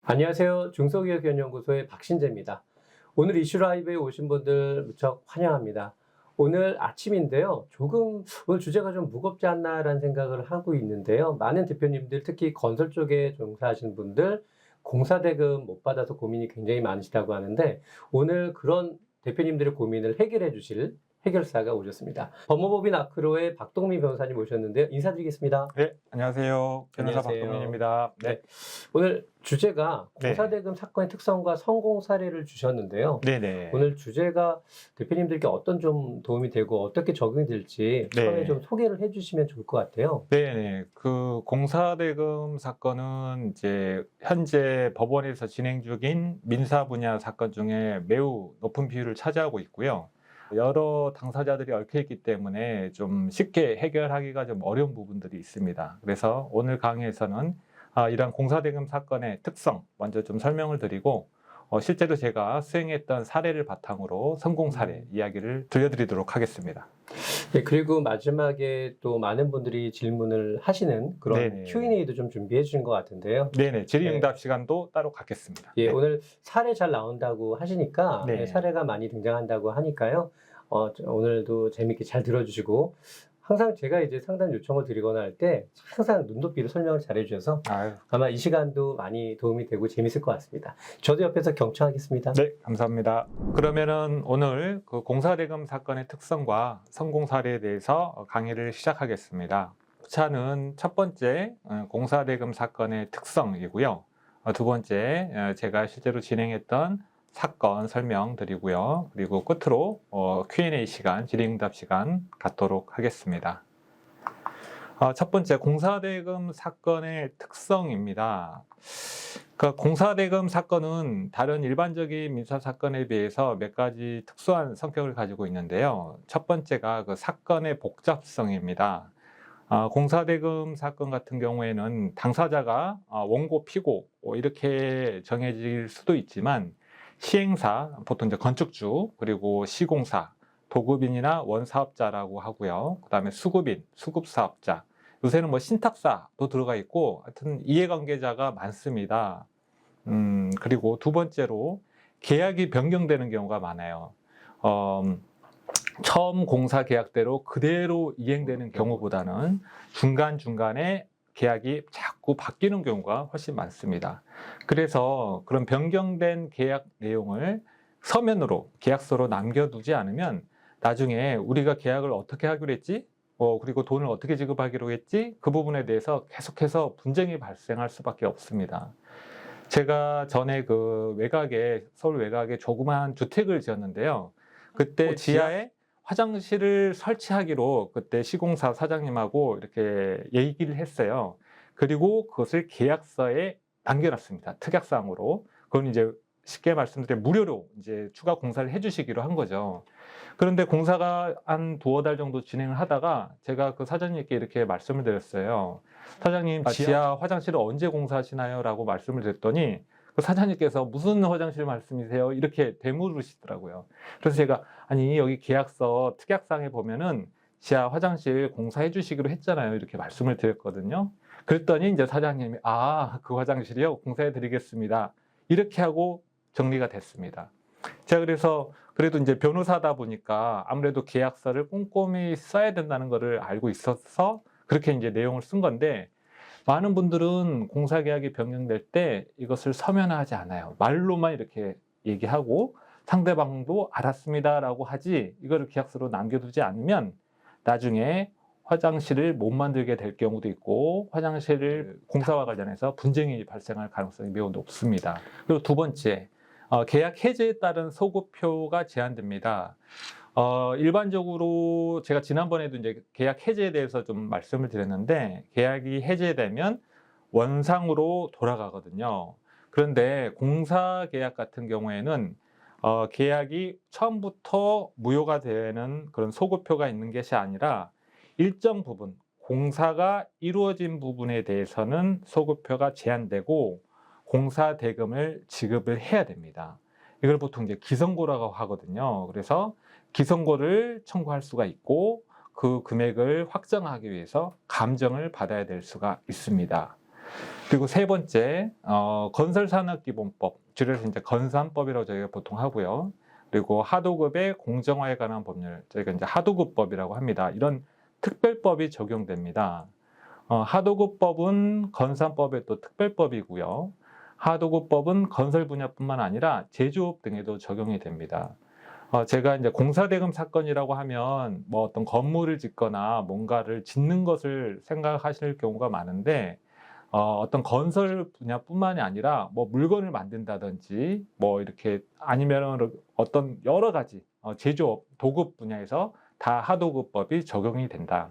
안녕하세요. 중소기업연구소의 박신재입니다. 오늘 이슈 라이브에 오신 분들 무척 환영합니다. 오늘 아침인데요. 오늘 주제가 좀 무겁지 않나라는 생각을 하고 있는데요. 많은 대표님들, 특히 건설 쪽에 종사하시는 분들, 공사대금 못 받아서 고민이 굉장히 많으시다고 하는데, 오늘 그런 대표님들의 고민을 해결해 주실 해결사가 오셨습니다. 법무법인 아크로의 박동민 변호사님 오셨는데요. 인사드리겠습니다. 네, 안녕하세요. 변호사 안녕하세요. 박동민입니다. 네. 오늘 주제가 네. 공사대금 사건의 특성과 성공 사례를 주셨는데요. 네네. 오늘 주제가 대표님들께 어떤 좀 도움이 되고 어떻게 적용이 될지 처음에 네. 좀 소개를 해주시면 좋을 것 같아요. 네네. 그 공사대금 사건은 이제 현재 법원에서 진행 중인 민사 분야 사건 중에 매우 높은 비율을 차지하고 있고요. 여러 당사자들이 얽혀 있기 때문에 좀 쉽게 해결하기가 좀 어려운 부분들이 있습니다. 그래서 오늘 강의에서는 이런 공사대금 사건의 특성 먼저 좀 설명을 드리고 실제로 제가 수행했던 사례를 바탕으로 성공 사례 이야기를 들려드리도록 하겠습니다. 네, 그리고 마지막에 또 많은 분들이 질문을 하시는 그런 네네. Q&A도 좀 준비해 주신 것 같은데요. 네네. 질의응답 시간도 따로 갖겠습니다. 예, 네. 오늘 사례 잘 나온다고 하시니까 네. 사례가 많이 등장한다고 하니까요. 오늘도 재밌게 잘 들어주시고 항상 제가 이제 상담 요청을 드리거나 할 때 항상 눈 높이로 설명을 잘 해주셔서 아유. 아마 이 시간도 많이 도움이 되고 재밌을 것 같습니다. 저도 옆에서 경청하겠습니다. 네, 감사합니다. 그러면은 오늘 그 공사대금 사건의 특성과 성공 사례에 대해서 강의를 시작하겠습니다. 차는 첫 번째 공사대금 사건의 특성이고요. 두 번째 제가 실제로 진행했던 사건 설명드리고요. 그리고 끝으로 Q&A 시간, 질의응답 시간 갖도록 하겠습니다. 첫 번째 공사대금 사건의 특성입니다. 그 공사대금 사건은 다른 일반적인 민사 사건에 비해서 몇 가지 특수한 성격을 가지고 있는데요. 첫 번째가 그 사건의 복잡성입니다. 공사대금 사건 같은 경우에는 당사자가 원고, 피고 이렇게 정해질 수도 있지만 시행사, 보통 이제 건축주, 그리고 시공사, 도급인이나 원사업자라고 하고요. 그 다음에 수급인, 수급사업자, 요새는 뭐 신탁사도 들어가 있고 하여튼 이해관계자가 많습니다. 그리고 두 번째로 계약이 변경되는 경우가 많아요. 처음 공사 계약대로 그대로 이행되는 경우보다는 중간중간에 계약이 자꾸 바뀌는 경우가 훨씬 많습니다. 그래서 그런 변경된 계약 내용을 서면으로 계약서로 남겨두지 않으면 나중에 우리가 계약을 어떻게 하기로 했지? 그리고 돈을 어떻게 지급하기로 했지? 그 부분에 대해서 계속해서 분쟁이 발생할 수밖에 없습니다. 제가 전에 그 외곽에, 서울 외곽에 조그만 주택을 지었는데요. 그때 지하에 화장실을 설치하기로 그때 시공사 사장님하고 이렇게 얘기를 했어요. 그리고 그것을 계약서에 남겨놨습니다. 특약사항으로. 그건 이제 쉽게 말씀드리면 무료로 이제 추가 공사를 해주시기로 한 거죠. 그런데 공사가 한 두어 달 정도 진행을 하다가 제가 그 사장님께 이렇게 말씀을 드렸어요. 사장님, 지하 화장실을 언제 공사하시나요? 라고 말씀을 드렸더니 그 사장님께서 무슨 화장실 말씀이세요? 이렇게 되물으시더라고요. 그래서 제가 아니 여기 계약서 특약사항에 보면은 지하 화장실 공사해 주시기로 했잖아요. 이렇게 말씀을 드렸거든요. 그랬더니 이제 사장님이 그 화장실이요? 공사해 드리겠습니다. 이렇게 하고 정리가 됐습니다. 제가 그래서 그래도 이제 변호사다 보니까 아무래도 계약서를 꼼꼼히 써야 된다는 것을 알고 있어서 그렇게 이제 내용을 쓴 건데 많은 분들은 공사계약이 변경될 때 이것을 서면화하지 않아요. 말로만 이렇게 얘기하고 상대방도 알았습니다라고 하지 이거를 계약서로 남겨두지 않으면 나중에 화장실을 못 만들게 될 경우도 있고 화장실 공사와 관련해서 분쟁이 발생할 가능성이 매우 높습니다. 그리고 두 번째, 계약 해제에 따른 소급표가 제한됩니다. 일반적으로 제가 지난번에도 이제 계약 해제에 대해서 좀 말씀을 드렸는데 계약이 해제되면 원상으로 돌아가거든요. 그런데 공사 계약 같은 경우에는 계약이 처음부터 무효가 되는 그런 소급표가 있는 것이 아니라 일정 부분 공사가 이루어진 부분에 대해서는 소급표가 제한되고 공사 대금을 지급을 해야 됩니다. 이걸 보통 이제 기성고라고 하거든요. 그래서 기성고를 청구할 수가 있고 그 금액을 확정하기 위해서 감정을 받아야 될 수가 있습니다. 그리고 세 번째, 건설산업기본법, 줄여서 이제 건산법이라고 저희가 보통 하고요. 그리고 하도급의 공정화에 관한 법률, 저희가 이제 하도급법이라고 합니다. 이런 특별법이 적용됩니다. 하도급법은 건산법의 또 특별법이고요. 하도급법은 건설 분야뿐만 아니라 제조업 등에도 적용이 됩니다. 제가 이제 공사대금 사건이라고 하면 뭐 어떤 건물을 짓거나 뭔가를 짓는 것을 생각하실 경우가 많은데, 어떤 건설 분야뿐만이 아니라 뭐 물건을 만든다든지 뭐 이렇게 아니면 어떤 여러 가지 제조업, 도급 분야에서 다 하도급법이 적용이 된다.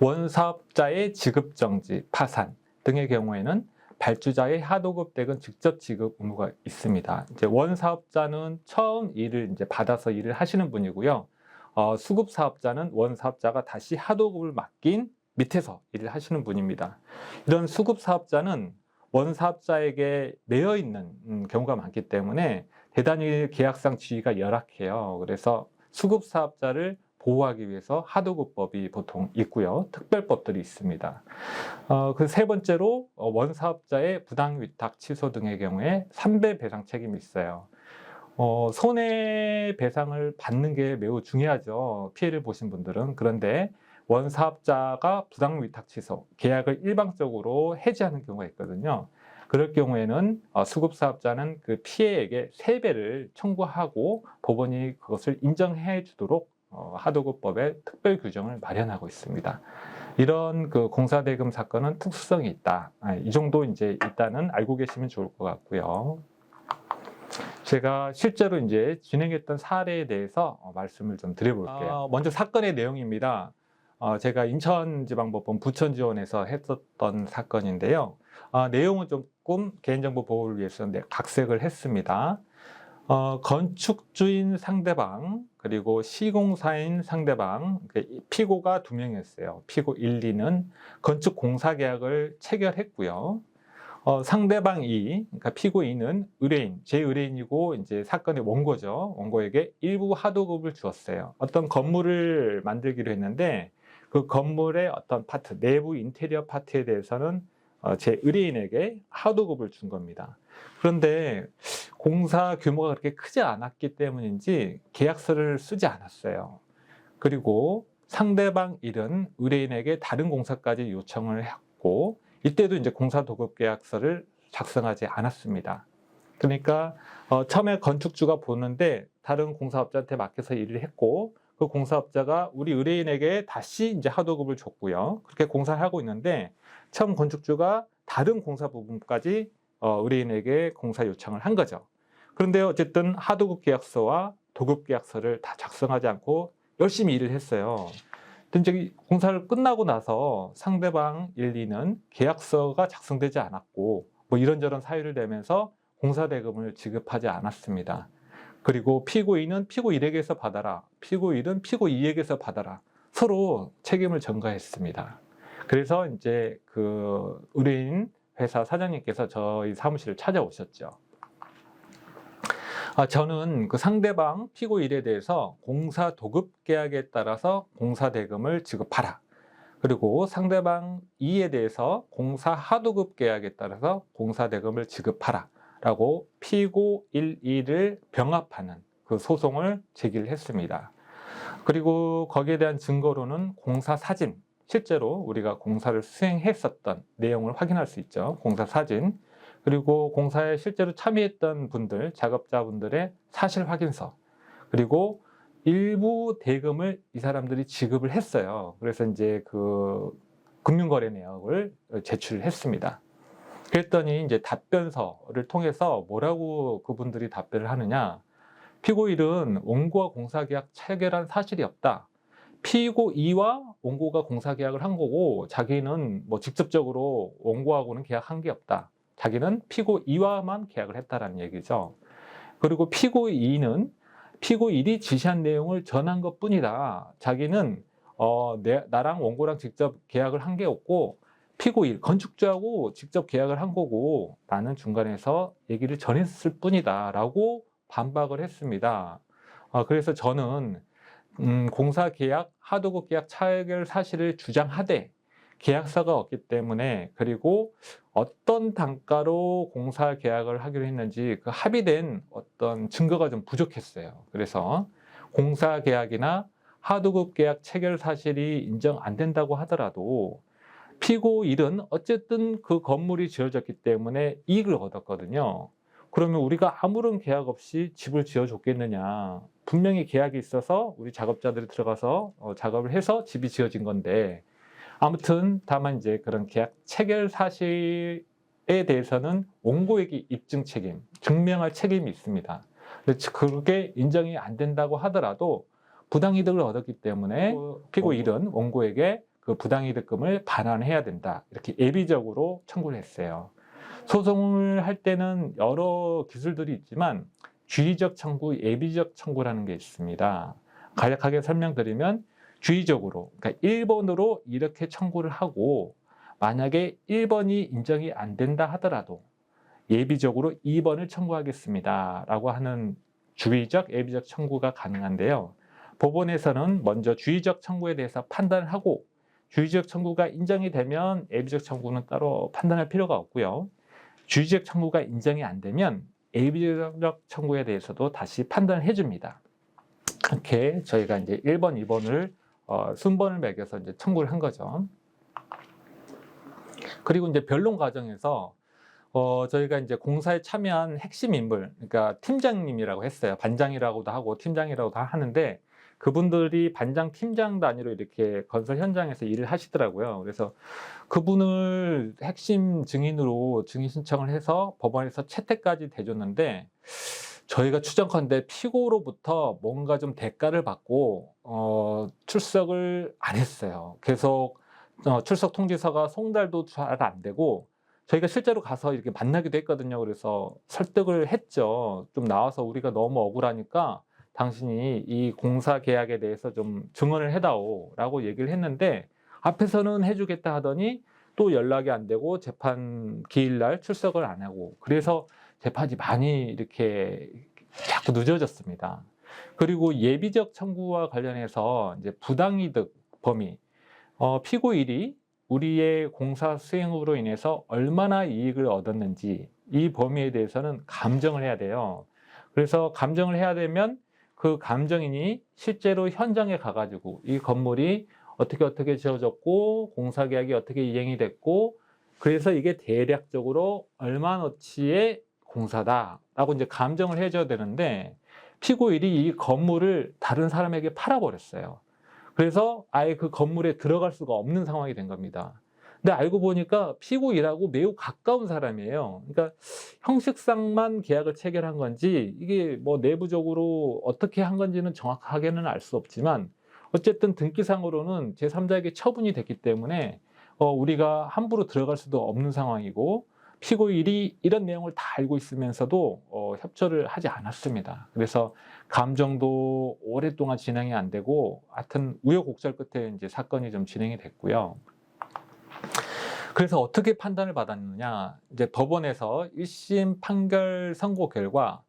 원사업자의 지급정지, 파산 등의 경우에는 발주자의 하도급 댁은 직접 지급 의무가 있습니다. 이제 원사업자는 처음 일을 이제 받아서 일을 하시는 분이고요. 수급 사업자는 원사업자가 다시 하도급을 맡긴 밑에서 일을 하시는 분입니다. 이런 수급 사업자는 원사업자에게 매여 있는 경우가 많기 때문에 대단히 계약상 지위가 열악해요. 그래서 수급 사업자를 보호하기 위해서 하도급법이 보통 있고요. 특별법들이 있습니다. 그 세 번째로 원사업자의 부당위탁 취소 등의 경우에 3배 배상 책임이 있어요. 손해배상을 받는 게 매우 중요하죠. 피해를 보신 분들은. 그런데 원사업자가 부당위탁 취소, 계약을 일방적으로 해지하는 경우가 있거든요. 그럴 경우에는 수급사업자는 그 피해액의 3배를 청구하고 법원이 그것을 인정해 주도록 하도급법에 특별 규정을 마련하고 있습니다. 이런 그 공사대금 사건은 특수성이 있다. 이 정도 이제 일단은 알고 계시면 좋을 것 같고요. 제가 실제로 이제 진행했던 사례에 대해서 말씀을 좀 드려볼게요. 먼저 사건의 내용입니다. 제가 인천지방법원 부천지원에서 했었던 사건인데요. 내용은 조금 개인정보 보호를 위해서 각색을 했습니다. 건축주인 상대방, 그리고 시공사인 상대방, 피고가 2명이었어요. 피고 1, 2는 건축공사계약을 체결했고요. 상대방 2, 그러니까 피고 2는 의뢰인, 제 의뢰인이고 이제 사건의 원고죠. 원고에게 일부 하도급을 주었어요. 어떤 건물을 만들기로 했는데 그 건물의 어떤 파트, 내부 인테리어 파트에 대해서는 제 의뢰인에게 하도급을 준 겁니다. 그런데 공사 규모가 그렇게 크지 않았기 때문인지 계약서를 쓰지 않았어요. 그리고 상대방 1은 의뢰인에게 다른 공사까지 요청을 했고, 이때도 이제 공사 도급 계약서를 작성하지 않았습니다. 그러니까 처음에 건축주가 보는데 다른 공사업자한테 맡겨서 일을 했고, 그 공사업자가 우리 의뢰인에게 다시 이제 하도급을 줬고요. 그렇게 공사를 하고 있는데 처음 건축주가 다른 공사 부분까지 의뢰인에게 공사 요청을 한 거죠. 그런데 어쨌든 하도급 계약서와 도급 계약서를 다 작성하지 않고 열심히 일을 했어요. 이제 공사를 끝나고 나서 상대방 1, 2는 계약서가 작성되지 않았고 뭐 이런저런 사유를 대면서 공사대금을 지급하지 않았습니다. 그리고 피고 2는 피고 1에게서 받아라, 피고 1은 피고 2에게서 받아라, 서로 책임을 전가했습니다. 그래서 이제 그 의뢰인 회사 사장님께서 저희 사무실을 찾아오셨죠. 저는 그 상대방 피고 1에 대해서 공사 도급 계약에 따라서 공사 대금을 지급하라. 그리고 상대방 2에 대해서 공사 하도급 계약에 따라서 공사 대금을 지급하라. 라고 피고 1, 2를 병합하는 그 소송을 제기를 했습니다. 그리고 거기에 대한 증거로는 공사 사진, 실제로 우리가 공사를 수행했었던 내용을 확인할 수 있죠. 공사 사진. 그리고 공사에 실제로 참여했던 분들, 작업자분들의 사실 확인서, 그리고 일부 대금을 이 사람들이 지급을 했어요. 그래서 이제 그 금융거래 내역을 제출을 했습니다. 그랬더니 이제 답변서를 통해서 뭐라고 그분들이 답변을 하느냐. 피고 1은 원고와 공사계약 체결한 사실이 없다. 피고 2와 원고가 공사계약을 한 거고 자기는 뭐 직접적으로 원고하고는 계약한 게 없다. 자기는 피고 2와만 계약을 했다라는 얘기죠. 그리고 피고 2는 피고 1이 지시한 내용을 전한 것 뿐이다. 자기는 나랑 원고랑 직접 계약을 한 게 없고 피고 1, 건축주하고 직접 계약을 한 거고 나는 중간에서 얘기를 전했을 뿐이다 라고 반박을 했습니다. 그래서 저는 공사계약, 하도급 계약 체결 사실을 주장하되 계약서가 없기 때문에, 그리고 어떤 단가로 공사 계약을 하기로 했는지 그 합의된 어떤 증거가 좀 부족했어요. 그래서 공사 계약이나 하도급 계약 체결 사실이 인정 안 된다고 하더라도 피고 일은 어쨌든 그 건물이 지어졌기 때문에 이익을 얻었거든요. 그러면 우리가 아무런 계약 없이 집을 지어줬겠느냐. 분명히 계약이 있어서 우리 작업자들이 들어가서 작업을 해서 집이 지어진 건데, 아무튼 다만 이제 그런 계약 체결 사실에 대해서는 원고에게 입증 책임, 증명할 책임이 있습니다. 그게 인정이 안 된다고 하더라도 부당이득을 얻었기 때문에 피고 일은 원고에게 그 부당이득금을 반환해야 된다. 이렇게 예비적으로 청구를 했어요. 소송을 할 때는 여러 기술들이 있지만 주의적 청구, 예비적 청구라는 게 있습니다. 간략하게 설명드리면 주의적으로, 그러니까 1번으로 이렇게 청구를 하고 만약에 1번이 인정이 안 된다 하더라도 예비적으로 2번을 청구하겠습니다 라고 하는 주의적, 예비적 청구가 가능한데요. 법원에서는 먼저 주의적 청구에 대해서 판단을 하고 주의적 청구가 인정이 되면 예비적 청구는 따로 판단할 필요가 없고요. 주의적 청구가 인정이 안 되면 예비적 청구에 대해서도 다시 판단을 해줍니다. 이렇게 저희가 이제 1번, 2번을 순번을 매겨서 이제 청구를 한 거죠. 그리고 이제 변론 과정에서 저희가 이제 공사에 참여한 핵심 인물, 그러니까 팀장님이라고 했어요. 반장이라고도 하고 팀장이라고도 하는데 그분들이 반장, 팀장 단위로 이렇게 건설 현장에서 일을 하시더라고요. 그래서 그분을 핵심 증인으로 증인 신청을 해서 법원에서 채택까지 대줬는데 저희가 추정컨대 피고로부터 뭔가 좀 대가를 받고 출석을 안 했어요. 계속 출석 통지서가 송달도 잘 안 되고 저희가 실제로 가서 이렇게 만나기도 했거든요. 그래서 설득을 했죠. 좀 나와서 우리가 너무 억울하니까 당신이 이 공사 계약에 대해서 좀 증언을 해다오라고 얘기를 했는데 앞에서는 해주겠다 하더니 또 연락이 안 되고 재판 기일날 출석을 안 하고 그래서 재판이 많이 이렇게 자꾸 늦어졌습니다. 그리고 예비적 청구와 관련해서 이제 부당이득 범위, 피고일이 우리의 공사 수행으로 인해서 얼마나 이익을 얻었는지 이 범위에 대해서는 감정을 해야 돼요. 그래서 감정을 해야 되면 그 감정인이 실제로 현장에 가가지고 이 건물이 어떻게 지어졌고 공사 계약이 어떻게 이행이 됐고 그래서 이게 대략적으로 얼마너치의 공사다라고 이제 감정을 해줘야 되는데 피고일이 이 건물을 다른 사람에게 팔아버렸어요. 그래서 아예 그 건물에 들어갈 수가 없는 상황이 된 겁니다. 근데 알고 보니까 피고일하고 매우 가까운 사람이에요. 그러니까 형식상만 계약을 체결한 건지 이게 뭐 내부적으로 어떻게 한 건지는 정확하게는 알 수 없지만 어쨌든 등기상으로는 제3자에게 처분이 됐기 때문에 우리가 함부로 들어갈 수도 없는 상황이고 피고일이 이런 내용을 다 알고 있으면서도 협조를 하지 않았습니다. 그래서 감정도 오랫동안 진행이 안 되고 하여튼 우여곡절 끝에 이제 사건이 좀 진행이 됐고요. 그래서 어떻게 판단을 받았느냐? 이제 법원에서 1심 판결 선고 결과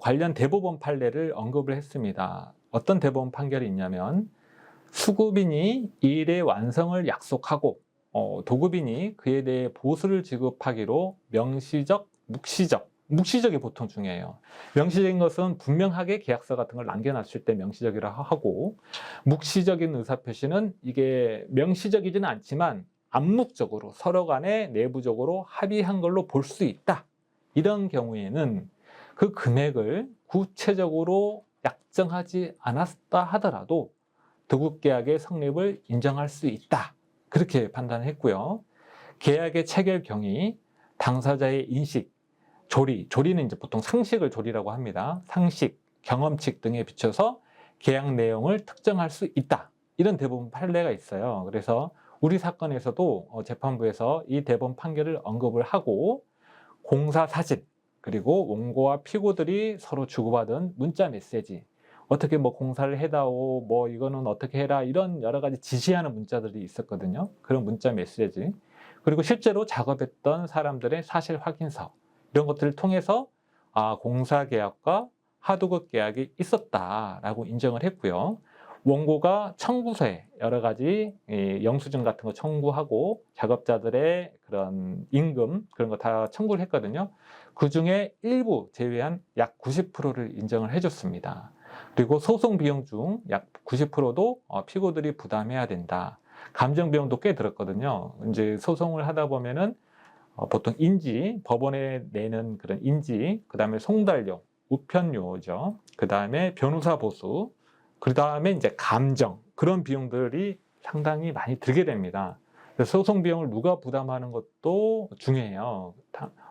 관련 대법원 판례를 언급을 했습니다. 어떤 대법원 판결이 있냐면 수급인이 일의 완성을 약속하고 도급인이 그에 대해 보수를 지급하기로 명시적, 묵시적이 보통 중요해요. 명시적인 것은 분명하게 계약서 같은 걸 남겨놨을 때 명시적이라 하고 묵시적인 의사표시는 이게 명시적이지는 않지만 암묵적으로 서로 간에 내부적으로 합의한 걸로 볼 수 있다. 이런 경우에는 그 금액을 구체적으로 약정하지 않았다 하더라도 도급계약의 성립을 인정할 수 있다. 그렇게 판단했고요. 계약의 체결 경위, 당사자의 인식, 조리는 이제 보통 상식을 조리라고 합니다. 상식, 경험칙 등에 비춰서 계약 내용을 특정할 수 있다. 이런 대법원 판례가 있어요. 그래서 우리 사건에서도 재판부에서 이 대법원 판결을 언급을 하고 공사 사진, 그리고 원고와 피고들이 서로 주고받은 문자 메시지, 어떻게 뭐 공사를 해다오, 뭐 이거는 어떻게 해라, 이런 여러 가지 지시하는 문자들이 있었거든요. 그런 문자 메시지. 그리고 실제로 작업했던 사람들의 사실 확인서, 이런 것들을 통해서 공사 계약과 하도급 계약이 있었다라고 인정을 했고요. 원고가 청구서에 여러 가지 영수증 같은 거 청구하고 작업자들의 그런 임금 그런 거 다 청구를 했거든요. 그 중에 일부 제외한 약 90%를 인정을 해줬습니다. 그리고 소송 비용 중 약 90%도 피고들이 부담해야 된다. 감정 비용도 꽤 들었거든요. 이제 소송을 하다 보면은 보통 인지, 법원에 내는 그런 인지, 그 다음에 송달료, 우편료죠. 그 다음에 변호사 보수, 그 다음에 이제 감정, 그런 비용들이 상당히 많이 들게 됩니다. 그래서 소송 비용을 누가 부담하는 것도 중요해요.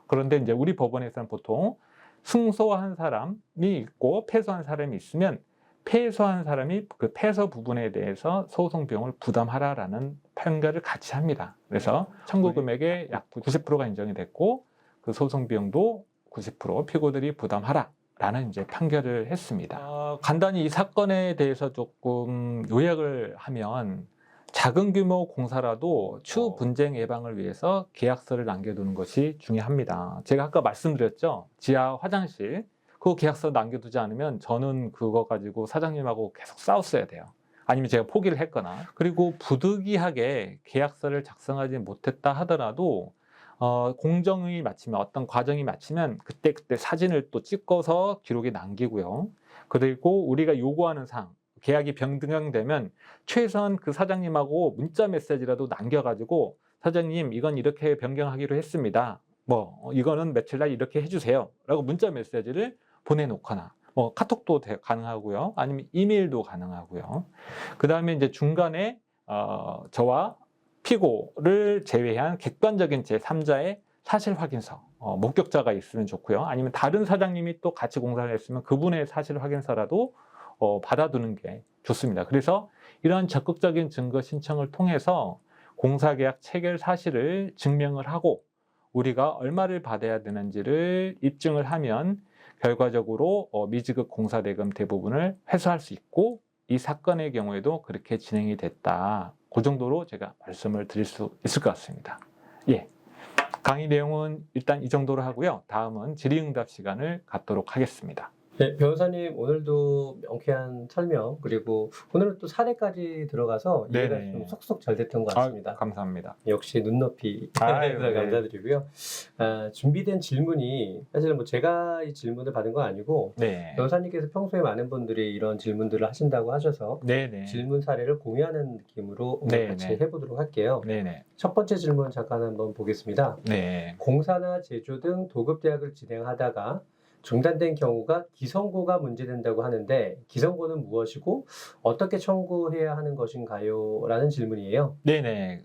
그런데 이제 우리 법원에서는 보통 승소한 사람이 있고 패소한 사람이 있으면 패소한 사람이 그 패소 부분에 대해서 소송 비용을 부담하라라는 판결을 같이 합니다. 그래서 청구 금액의 약 90%가 인정이 됐고 그 소송 비용도 90% 피고들이 부담하라라는 이제 판결을 했습니다. 간단히 이 사건에 대해서 조금 요약을 하면 작은 규모 공사라도 추후 분쟁 예방을 위해서 계약서를 남겨두는 것이 중요합니다. 제가 아까 말씀드렸죠. 지하 화장실 그 계약서 남겨두지 않으면 저는 그거 가지고 사장님하고 계속 싸웠어야 돼요. 아니면 제가 포기를 했거나. 그리고 부득이하게 계약서를 작성하지 못했다 하더라도 공정이 마치면 어떤 과정이 마치면 그때 사진을 또 찍어서 기록에 남기고요. 그리고 우리가 요구하는 사항 계약이 변경되면 최소한 그 사장님하고 문자 메시지라도 남겨가지고 사장님 이건 이렇게 변경하기로 했습니다. 뭐 이거는 며칠 날 이렇게 해주세요. 라고 문자 메시지를 보내놓거나 뭐 카톡도 가능하고요. 아니면 이메일도 가능하고요. 그 다음에 이제 중간에 저와 피고를 제외한 객관적인 제3자의 사실 확인서, 목격자가 있으면 좋고요. 아니면 다른 사장님이 또 같이 공사를 했으면 그분의 사실 확인서라도 받아두는 게 좋습니다. 그래서 이러한 적극적인 증거 신청을 통해서 공사계약 체결 사실을 증명을 하고 우리가 얼마를 받아야 되는지를 입증을 하면 결과적으로 미지급 공사대금 대부분을 회수할 수 있고 이 사건의 경우에도 그렇게 진행이 됐다. 그 정도로 제가 말씀을 드릴 수 있을 것 같습니다. 예, 강의 내용은 일단 이 정도로 하고요. 다음은 질의응답 시간을 갖도록 하겠습니다. 네, 변호사님 오늘도 명쾌한 설명 그리고 오늘은 또 사례까지 들어가서 이해가 네네. 좀 속속 잘 됐던 것 같습니다. 감사합니다. 역시 눈높이 아유, 네. 감사드리고요. 준비된 질문이 사실은 뭐 제가 이 질문을 받은 건 아니고 네. 변호사님께서 평소에 많은 분들이 이런 질문들을 하신다고 하셔서 네네. 질문 사례를 공유하는 느낌으로 오늘 네네. 같이 해보도록 할게요. 네네. 첫 번째 질문 잠깐 한번 보겠습니다. 네. 공사나 제조 등 도급대학을 진행하다가 중단된 경우가 기성고가 문제된다고 하는데 기성고는 무엇이고 어떻게 청구해야 하는 것인가요? 라는 질문이에요. 네네.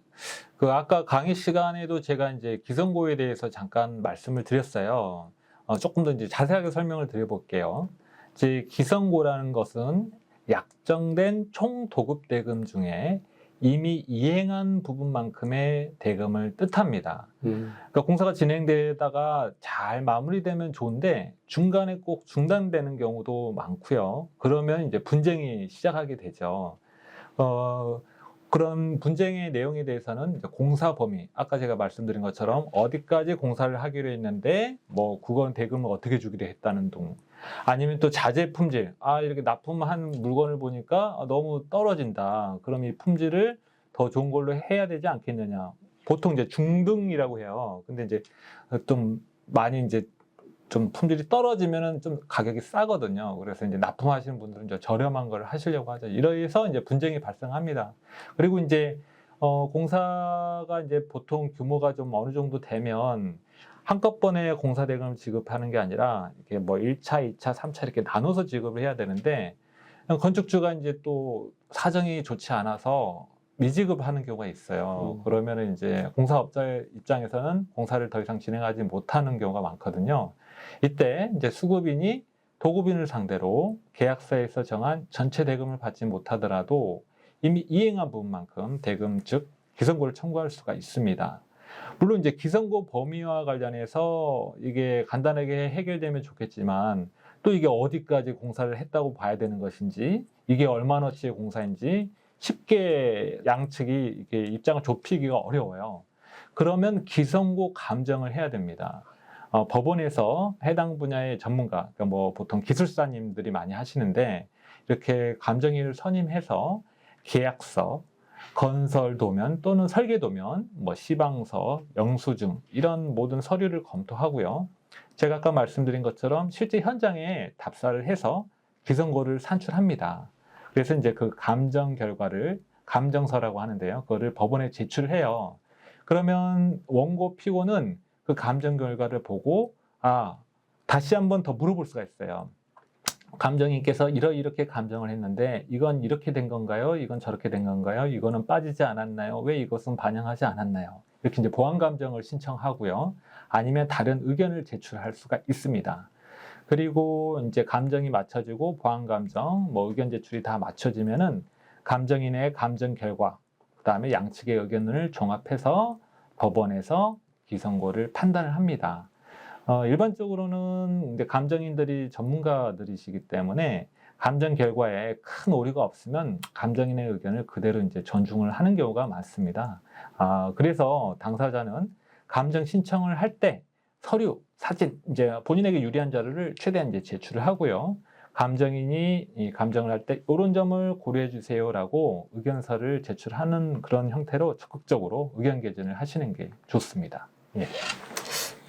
그 아까 강의 시간에도 제가 이제 기성고에 대해서 잠깐 말씀을 드렸어요. 조금 더 이제 자세하게 설명을 드려볼게요. 이제 기성고라는 것은 약정된 총 도급 대금 중에 이미 이행한 부분만큼의 대금을 뜻합니다. 그러니까 공사가 진행되다가 잘 마무리되면 좋은데 중간에 꼭 중단되는 경우도 많고요. 그러면 이제 분쟁이 시작하게 되죠. 그런 분쟁의 내용에 대해서는 이제 공사 범위, 아까 제가 말씀드린 것처럼 어디까지 공사를 하기로 했는데 뭐 그건 대금을 어떻게 주기로 했다는 등 아니면 또 자재 품질, 이렇게 납품한 물건을 보니까 너무 떨어진다. 그럼 이 품질을 더 좋은 걸로 해야 되지 않겠느냐. 보통 이제 중등이라고 해요. 근데 이제 좀 많이 이제 좀 품질이 떨어지면은 좀 가격이 싸거든요. 그래서 이제 납품하시는 분들은 이제 저렴한 걸 하시려고 하죠. 이래서 이제 분쟁이 발생합니다. 그리고 이제 공사가 이제 보통 규모가 좀 어느 정도 되면 한꺼번에 공사 대금을 지급하는 게 아니라 이렇게 뭐 1차, 2차, 3차 이렇게 나눠서 지급을 해야 되는데 건축주가 이제 또 사정이 좋지 않아서 미지급하는 경우가 있어요. 그러면은 이제 공사업자 입장에서는 공사를 더 이상 진행하지 못하는 경우가 많거든요. 이때 이제 수급인이 도급인을 상대로 계약서에서 정한 전체 대금을 받지 못하더라도 이미 이행한 부분만큼 대금 즉 기성고를 청구할 수가 있습니다. 물론 이제 기성고 범위와 관련해서 이게 간단하게 해결되면 좋겠지만 또 이게 어디까지 공사를 했다고 봐야 되는 것인지 이게 얼마나치의 공사인지 쉽게 양측이 이렇게 입장을 좁히기가 어려워요. 그러면 기성고 감정을 해야 됩니다. 법원에서 해당 분야의 전문가, 그러니까 뭐 보통 기술사님들이 많이 하시는데 이렇게 감정인을 선임해서 계약서, 건설 도면 또는 설계 도면, 뭐 시방서, 영수증 이런 모든 서류를 검토하고요. 제가 아까 말씀드린 것처럼 실제 현장에 답사를 해서 기성고를 산출합니다. 그래서 이제 그 감정 결과를 감정서라고 하는데요. 그거를 법원에 제출해요. 그러면 원고 피고는 그 감정 결과를 보고 다시 한 번 더 물어볼 수가 있어요. 감정인께서 이렇게 감정을 했는데 이건 이렇게 된 건가요? 이건 저렇게 된 건가요? 이거는 빠지지 않았나요? 왜 이것은 반영하지 않았나요? 이렇게 이제 보완 감정을 신청하고요. 아니면 다른 의견을 제출할 수가 있습니다. 그리고 이제 감정이 맞춰지고 보완 감정, 뭐 의견 제출이 다 맞춰지면은 감정인의 감정 결과, 그다음에 양측의 의견을 종합해서 법원에서 기성고를 판단을 합니다. 일반적으로는 이제 감정인들이 전문가들이시기 때문에 감정 결과에 큰 오류가 없으면 감정인의 의견을 그대로 이제 존중을 하는 경우가 많습니다. 그래서 당사자는 감정 신청을 할 때 서류, 사진, 이제 본인에게 유리한 자료를 최대한 이제 제출을 하고요. 감정인이 이 감정을 할 때 이런 점을 고려해 주세요라고 의견서를 제출하는 그런 형태로 적극적으로 의견 개진을 하시는 게 좋습니다. 예.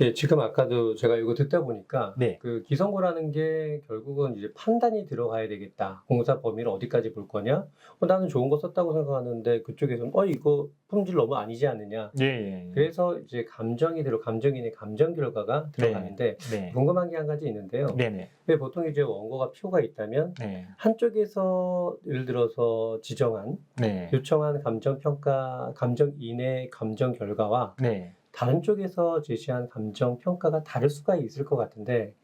예, 지금 아까도 제가 이거 듣다 보니까 네. 그 기성고라는 게 결국은 이제 판단이 들어가야 되겠다. 공사 범위를 어디까지 볼 거냐? 나는 좋은 거 썼다고 생각하는데 그쪽에서는 이거 품질 너무 아니지 않느냐? 예. 그래서 이제 감정인의 감정 결과가 들어가는데 네. 궁금한 게 한 가지 있는데요. 네네. 왜 보통 이제 원고가 피고가 있다면 네. 한쪽에서 예를 들어서 지정한 네. 요청한 감정평가, 감정인의 감정 결과와 네. 다른 쪽에서 제시한 감정 평가가 다를 수가 있을 것 같은데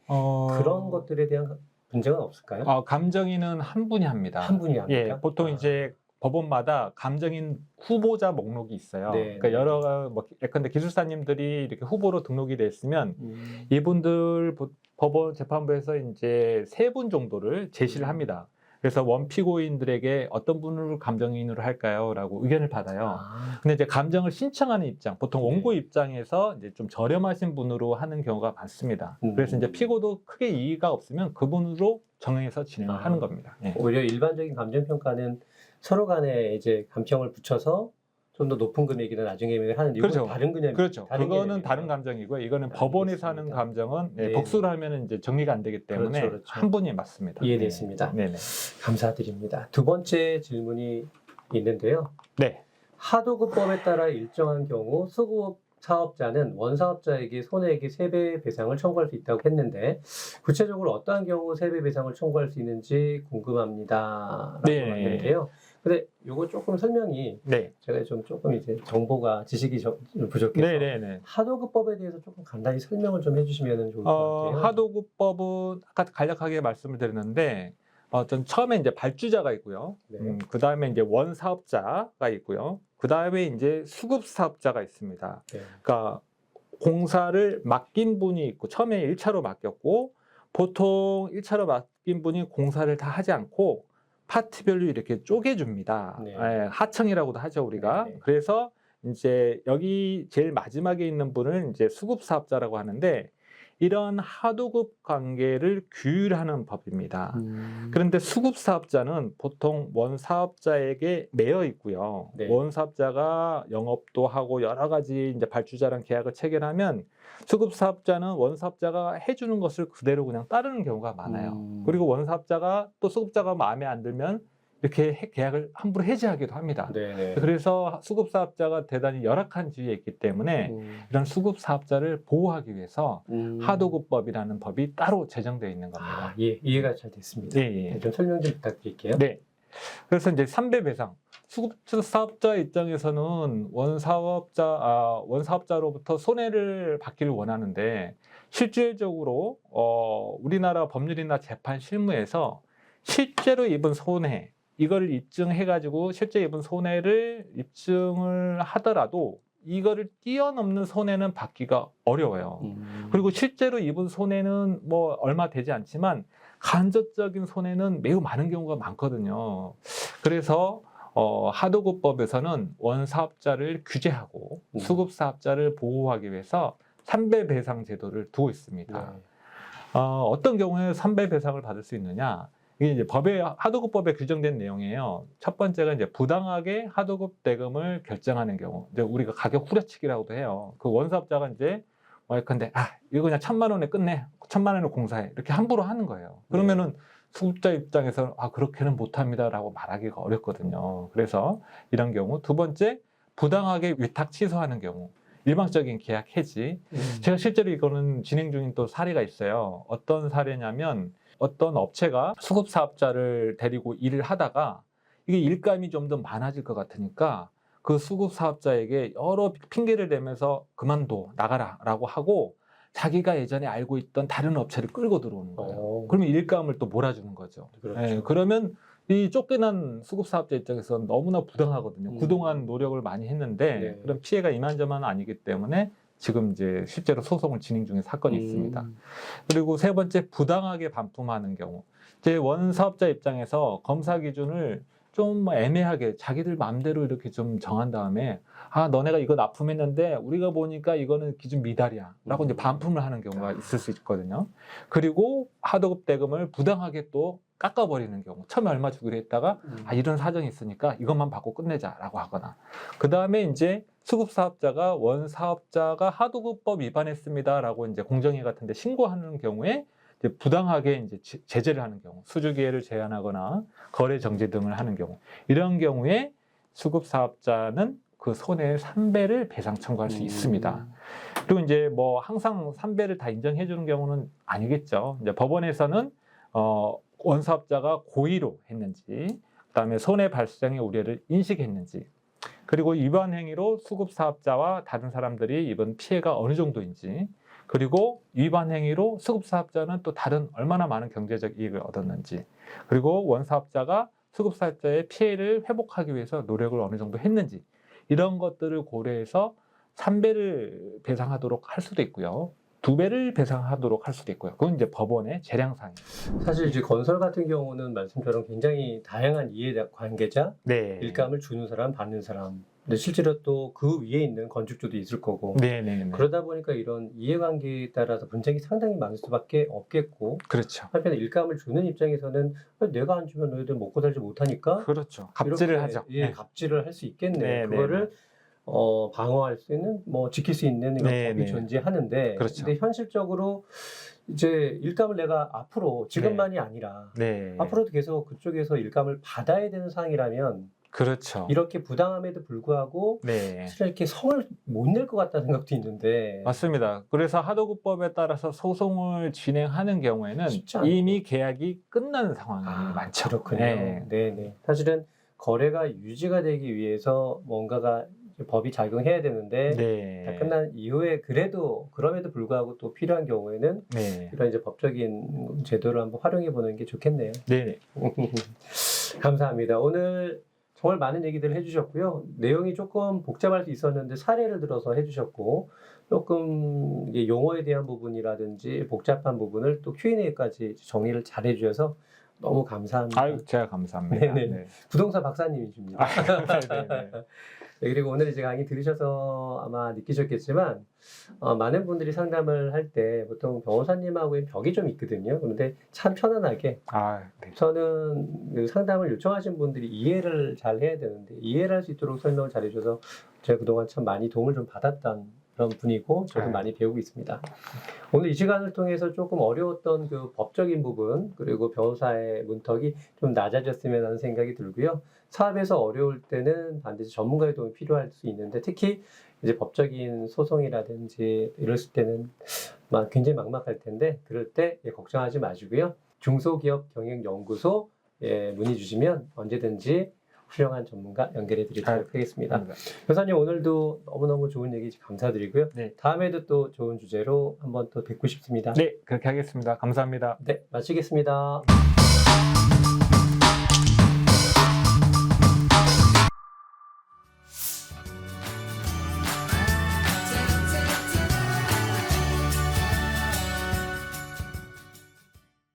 그런 것들에 대한 문제는 없을까요? 감정인은 한 분이 합니다. 한 분이 합니까? 예, 보통 이제 법원마다 감정인 후보자 목록이 있어요. 네, 그러니까 여러 예컨대 기술사님들이 이렇게 후보로 등록이 됐으면 이분들 법원 재판부에서 이제 3분 정도를 제시를 합니다. 그래서 원피고인들에게 어떤 분을 감정인으로 할까요? 라고 의견을 받아요. 근데 이제 감정을 신청하는 입장, 보통 원고 입장에서 이제 좀 저렴하신 분으로 하는 경우가 많습니다. 그래서 이제 피고도 크게 이의가 없으면 그분으로 정해서 진행을 하는 겁니다. 예. 오히려 일반적인 감정평가는 서로 간에 이제 감평을 붙여서 좀 더 높은 금액이나 나중에 하는 이건 그렇죠. 다른 개념. 그렇죠. 다른 그거는 개념이네요. 다른 감정이고요. 이거는 알겠습니다. 법원에서 하는 감정은 네. 복수를 하면 이제 정리가 안 되기 때문에 그렇죠. 한 분이 맞습니다. 이해됐습니다. 네네. 감사드립니다. 두 번째 질문이 있는데요. 네. 하도급법에 따라 일정한 경우 수급 사업자는 원사업자에게 손해액의 3배 배상을 청구할 수 있다고 했는데 구체적으로 어떠한 경우 3배 배상을 청구할 수 있는지 궁금합니다. 라고 하는데요. 근데 요거 조금 설명이 제가 조금 이제 정보가 지식이 부족해서 하도급법에 대해서 조금 간단히 설명을 좀 해주시면 좋을 것 같아요. 하도급법은 아까 간략하게 말씀을 드렸는데 전 처음에 이제 발주자가 있고요. 그 다음에 이제 원사업자가 있고요. 그 다음에 이제 수급사업자가 있습니다. 그러니까 공사를 맡긴 분이 있고 처음에 1차로 맡겼고 보통 1차로 맡긴 분이 공사를 다 하지 않고 파트별로 이렇게 쪼개줍니다. 하청이라고도 하죠, 우리가. 그래서 이제 여기 제일 마지막에 있는 분을 이제 수급사업자라고 하는데 이런 하도급 관계를 규율하는 법입니다. 그런데 수급사업자는 보통 원사업자에게 매여 있고요. 원사업자가 영업도 하고 여러 가지 이제 발주자랑 계약을 체결하면 수급사업자는 원사업자가 해주는 것을 그대로 그냥 따르는 경우가 많아요. 그리고 원사업자가 또 수급자가 마음에 안 들면 이렇게 계약을 함부로 해지하기도 합니다. 그래서 수급사업자가 대단히 열악한 지위에 있기 때문에 이런 수급사업자를 보호하기 위해서 하도급법이라는 법이 따로 제정되어 있는 겁니다. 이해가 잘 됐습니다. 좀 설명 좀 부탁드릴게요. 그래서 이제 3배 배상. 수급사업자 입장에서는 원사업자로부터 손해를 받기를 원하는데 실질적으로 우리나라 법률이나 재판 실무에서 실제로 입은 손해 이거를 입증해가지고 실제 입은 손해를 입증을 하더라도 이거를 뛰어넘는 손해는 받기가 어려워요. 그리고 실제로 입은 손해는 뭐 얼마 되지 않지만 간접적인 손해는 매우 많은 경우가 많거든요. 그래서 하도급법에서는 원사업자를 규제하고 수급사업자를 보호하기 위해서 3배 배상 제도를 두고 있습니다. 어떤 경우에 3배 배상을 받을 수 있느냐? 이게 이제 하도급법에 규정된 내용이에요. 첫 번째가 이제 부당하게 하도급 대금을 결정하는 경우, 이제 우리가 가격 후려치기라고도 해요. 그 원사업자가 이제 근데 이거 그냥 1,000만 원에 끝내, 1,000만 원에 공사해 이렇게 함부로 하는 거예요. 그러면은 수급자 입장에서 그렇게는 못합니다라고 말하기가 어렵거든요. 그래서 이런 경우. 두 번째, 부당하게 위탁 취소하는 경우. 일방적인 계약 해지. 제가 실제로 이거는 진행 중인 또 사례가 있어요. 어떤 사례냐면 어떤 업체가 수급 사업자를 데리고 일을 하다가 이게 일감이 좀 더 많아질 것 같으니까 그 수급 사업자에게 여러 핑계를 대면서 그만둬, 나가라라고 하고 자기가 예전에 알고 있던 다른 업체를 끌고 들어오는 거예요. 그러면 일감을 또 몰아주는 거죠. 그렇죠. 네, 그러면 이 쫓겨난 수급 사업자 입장에서 너무나 부당하거든요. 그동안 노력을 많이 했는데 그런 피해가 이만저만 아니기 때문에 지금 이제 실제로 소송을 진행 중인 사건이 있습니다. 그리고 세 번째, 부당하게 반품하는 경우. 이제 원사업자 입장에서 검사 기준을 좀 애매하게 자기들 마음대로 이렇게 좀 정한 다음에 너네가 이거 납품했는데 우리가 보니까 이거는 기준 미달이야 라고 이제 반품을 하는 경우가 있을 수 있거든요. 그리고 하도급 대금을 부당하게 또 깎아버리는 경우, 처음에 얼마 주기로 했다가 이런 사정이 있으니까 이것만 받고 끝내자라고 하거나, 그 다음에 이제 수급사업자가 원사업자가 하도급법 위반했습니다라고 이제 공정위 같은데 신고하는 경우에 이제 부당하게 이제 제재를 하는 경우, 수주 기회를 제한하거나 거래 정지 등을 하는 경우, 이런 경우에 수급사업자는 그 손해의 3배를 배상 청구할 수 있습니다. 그리고 이제 항상 3배를 다 인정해 주는 경우는 아니겠죠. 이제 법원에서는 원사업자가 고의로 했는지, 그다음에 손해 발생의 우려를 인식했는지, 그리고 위반 행위로 수급 사업자와 다른 사람들이 입은 피해가 어느 정도인지, 그리고 위반 행위로 수급 사업자는 또 다른 얼마나 많은 경제적 이익을 얻었는지, 그리고 원사업자가 수급 사업자의 피해를 회복하기 위해서 노력을 어느 정도 했는지, 이런 것들을 고려해서 3배를 배상하도록 할 수도 있고요. 2배를 배상하도록 할 수도 있고요. 그건 이제 법원의 재량상이에요. 사실 이제 건설 같은 경우는 말씀처럼 굉장히 다양한 이해관계자, 일감을 주는 사람, 받는 사람. 근데 실제로 또 그 위에 있는 건축주도 있을 거고. 그러다 보니까 이런 이해관계에 따라서 분쟁이 상당히 많을 수밖에 없겠고. 그렇죠. 한편 일감을 주는 입장에서는 내가 안 주면 너희들 먹고 살지 못하니까. 그렇죠. 갑질을 하죠. 갑질을 할 수 있겠네. 그거를 방어할 수 있는, 지킬 수 있는 이런 법이 존재하는데, 그렇죠. 근데 현실적으로 이제 일감을 내가 앞으로 지금만이 아니라 앞으로도 계속 그쪽에서 일감을 받아야 되는 상황이라면, 그렇죠. 이렇게 부당함에도 불구하고 사실 이렇게 성을 못 낼 것 같다는 생각도 있는데. 맞습니다. 그래서 하도급법에 따라서 소송을 진행하는 경우에는 이미 계약이 끝난 상황이 많죠. 그렇군요. 네네. 사실은 거래가 유지가 되기 위해서 뭔가가 법이 작용해야 되는데 다 끝난 이후에 그럼에도 불구하고 또 필요한 경우에는 이런 이제 법적인 제도를 한번 활용해 보는 게 좋겠네요. 감사합니다. 오늘 정말 많은 얘기들을 해주셨고요. 내용이 조금 복잡할 수 있었는데 사례를 들어서 해주셨고, 조금 이게 용어에 대한 부분이라든지 복잡한 부분을 또 Q&A까지 정리를 잘 해주셔서 너무 감사합니다. 제가 감사합니다. 부동산 박사님이십니다. 그리고 오늘 이제 강의 들으셔서 아마 느끼셨겠지만, 많은 분들이 상담을 할 때 보통 변호사님하고의 벽이 좀 있거든요. 그런데 참 편안하게 저는 그 상담을 요청하신 분들이 이해를 잘 해야 되는데 이해를 할 수 있도록 설명을 잘 해줘서 제가 그동안 참 많이 도움을 좀 받았던 그런 분이고 저도 많이 배우고 있습니다. 오늘 이 시간을 통해서 조금 어려웠던 그 법적인 부분, 그리고 변호사의 문턱이 좀 낮아졌으면 하는 생각이 들고요. 사업에서 어려울 때는 반드시 전문가의 도움이 필요할 수 있는데, 특히 이제 법적인 소송이라든지 이랬을 때는 굉장히 막막할 텐데, 그럴 때 걱정하지 마시고요. 중소기업경영연구소 문의 주시면 언제든지 훌륭한 전문가 연결해 드리도록 하겠습니다. 변호사님, 오늘도 너무너무 좋은 얘기 감사드리고요. 다음에도 또 좋은 주제로 한번 또 뵙고 싶습니다. 그렇게 하겠습니다. 감사합니다. 마치겠습니다.